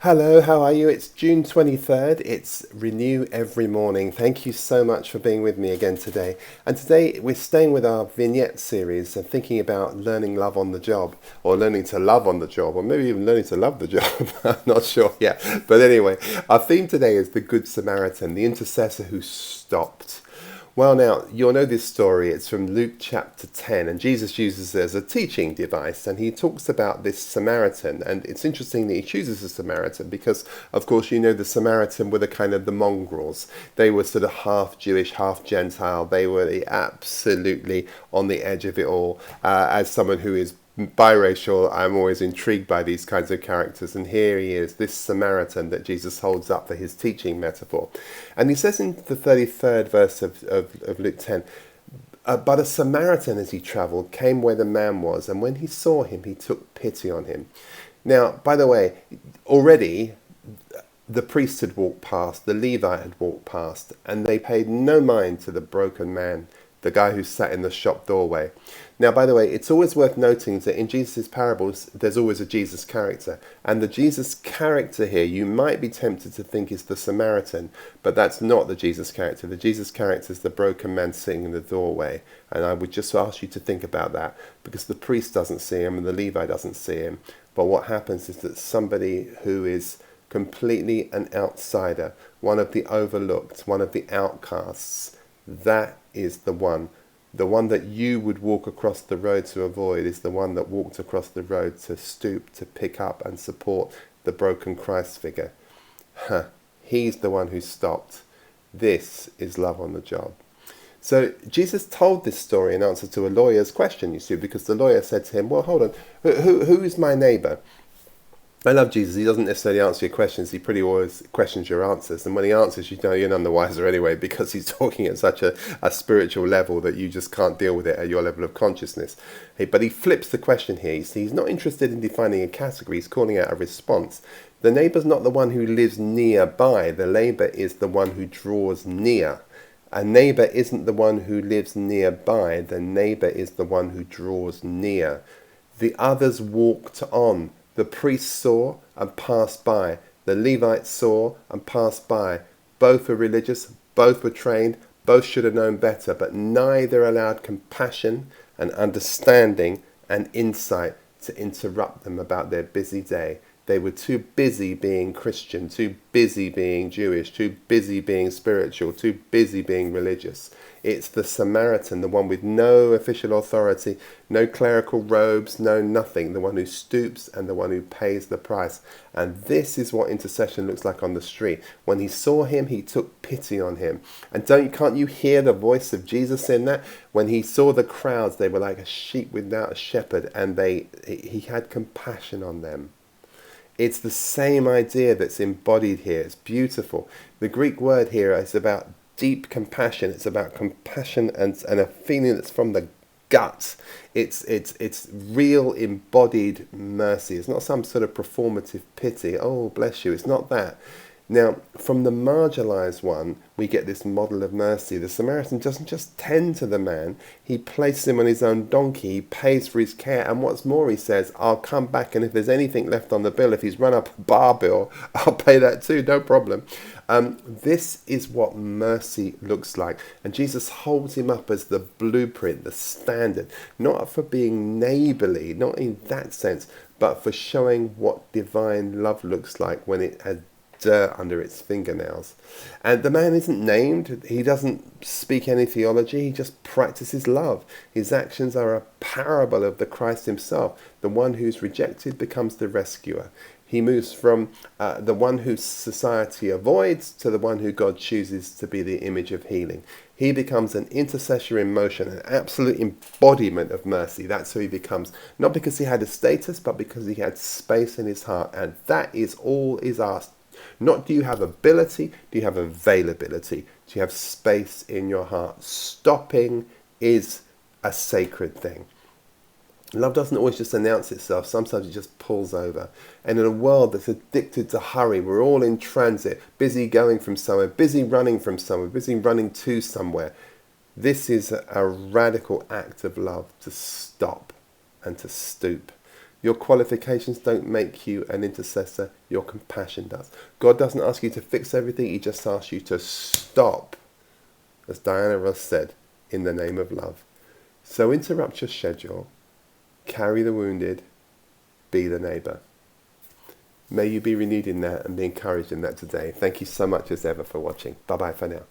Hello, how are you? It's June 23rd. It's Renew Every Morning. Thank you so much for being with me again today. And today we're staying with our vignette series and thinking about learning love on the job, or learning to love on the job, or maybe even learning to love the job. I'm not sure yet. But anyway, our theme today is the Good Samaritan, the intercessor who stopped. Well, now, you'll know this story. It's from Luke chapter 10, and Jesus uses it as a teaching device, and he talks about this Samaritan. And it's interesting that he chooses a Samaritan because, of course, you know the Samaritan were the kind of the mongrels. They were sort of half Jewish, half Gentile. They were absolutely on the edge of it all. As someone who is biracial, I'm always intrigued by these kinds of characters, and here he is, this Samaritan that Jesus holds up for his teaching metaphor. And he says in the 33rd verse of Luke 10, but a Samaritan as he travelled came where the man was, and when he saw him he took pity on him. Now, by the way, already the priest had walked past, the Levite had walked past, and they paid no mind to the broken man, the guy who sat in the shop doorway. Now, by the way, it's always worth noting that in Jesus' parables, there's always a Jesus character. And the Jesus character here, you might be tempted to think is the Samaritan, but that's not the Jesus character. The Jesus character is the broken man sitting in the doorway. And I would just ask you to think about that, because the priest doesn't see him and the Levite doesn't see him. But what happens is that somebody who is completely an outsider, one of the overlooked, one of the outcasts, that is the one. The one that you would walk across the road to avoid is the one that walked across the road to stoop, to pick up and support the broken Christ figure. He's the one who stopped. This is love on the job. So Jesus told this story in answer to a lawyer's question, you see, because the lawyer said to him, well, hold on, who is my neighbour? I love Jesus. He doesn't necessarily answer your questions. He pretty always questions your answers. And when he answers, you know you're none the wiser anyway, because he's talking at such a spiritual level that you just can't deal with it at your level of consciousness. But he flips the question here. You see, he's not interested in defining a category. He's calling out a response. The neighbour's not the one who lives nearby. The neighbour is the one who draws near. A neighbour isn't the one who lives nearby. The neighbour is the one who draws near. The others walked on. The priest saw and passed by. The Levite saw and passed by. Both were religious, both were trained, both should have known better, but neither allowed compassion and understanding and insight to interrupt them about their busy day. They were too busy being Christian, too busy being Jewish, too busy being spiritual, too busy being religious. It's the Samaritan, the one with no official authority, no clerical robes, no nothing, the one who stoops and the one who pays the price. And this is what intercession looks like on the street. When he saw him, he took pity on him. And can't you hear the voice of Jesus in that? When he saw the crowds, they were like a sheep without a shepherd, and he had compassion on them. It's the same idea that's embodied here. It's beautiful. The Greek word here is about deep compassion. It's about compassion and a feeling that's from the gut. It's real embodied mercy. It's not some sort of performative pity. Oh, bless you. It's not that. Now, from the marginalized one, we get this model of mercy. The Samaritan doesn't just tend to the man. He places him on his own donkey. He pays for his care. And what's more, he says, I'll come back, and if there's anything left on the bill, if he's run up a bar bill, I'll pay that too, no problem. This is what mercy looks like. And Jesus holds him up as the blueprint, the standard, not for being neighbourly, not in that sense, but for showing what divine love looks like when it has dirt under its fingernails. And the man isn't named. He doesn't speak any theology. He just practices love. His actions are a parable of the Christ himself. The one who's rejected becomes the rescuer. He moves from the one who society avoids to the one who God chooses to be the image of healing. He becomes an intercessor in motion, an absolute embodiment of mercy. That's who he becomes. Not because he had a status, but because he had space in his heart. And that is all is asked. Not do you have ability, do you have availability? Do you have space in your heart? Stopping is a sacred thing. Love doesn't always just announce itself. Sometimes it just pulls over. And in a world that's addicted to hurry, we're all in transit, busy going from somewhere, busy running from somewhere, busy running to somewhere. This is a radical act of love, to stop and to stoop, Your qualifications don't make you an intercessor. Your compassion does. God doesn't ask you to fix everything. He just asks you to stop, as Diana Ross said, in the name of love. So interrupt your schedule, carry the wounded, be the neighbour. May you be renewed in that and be encouraged in that today. Thank you so much as ever for watching. Bye-bye for now.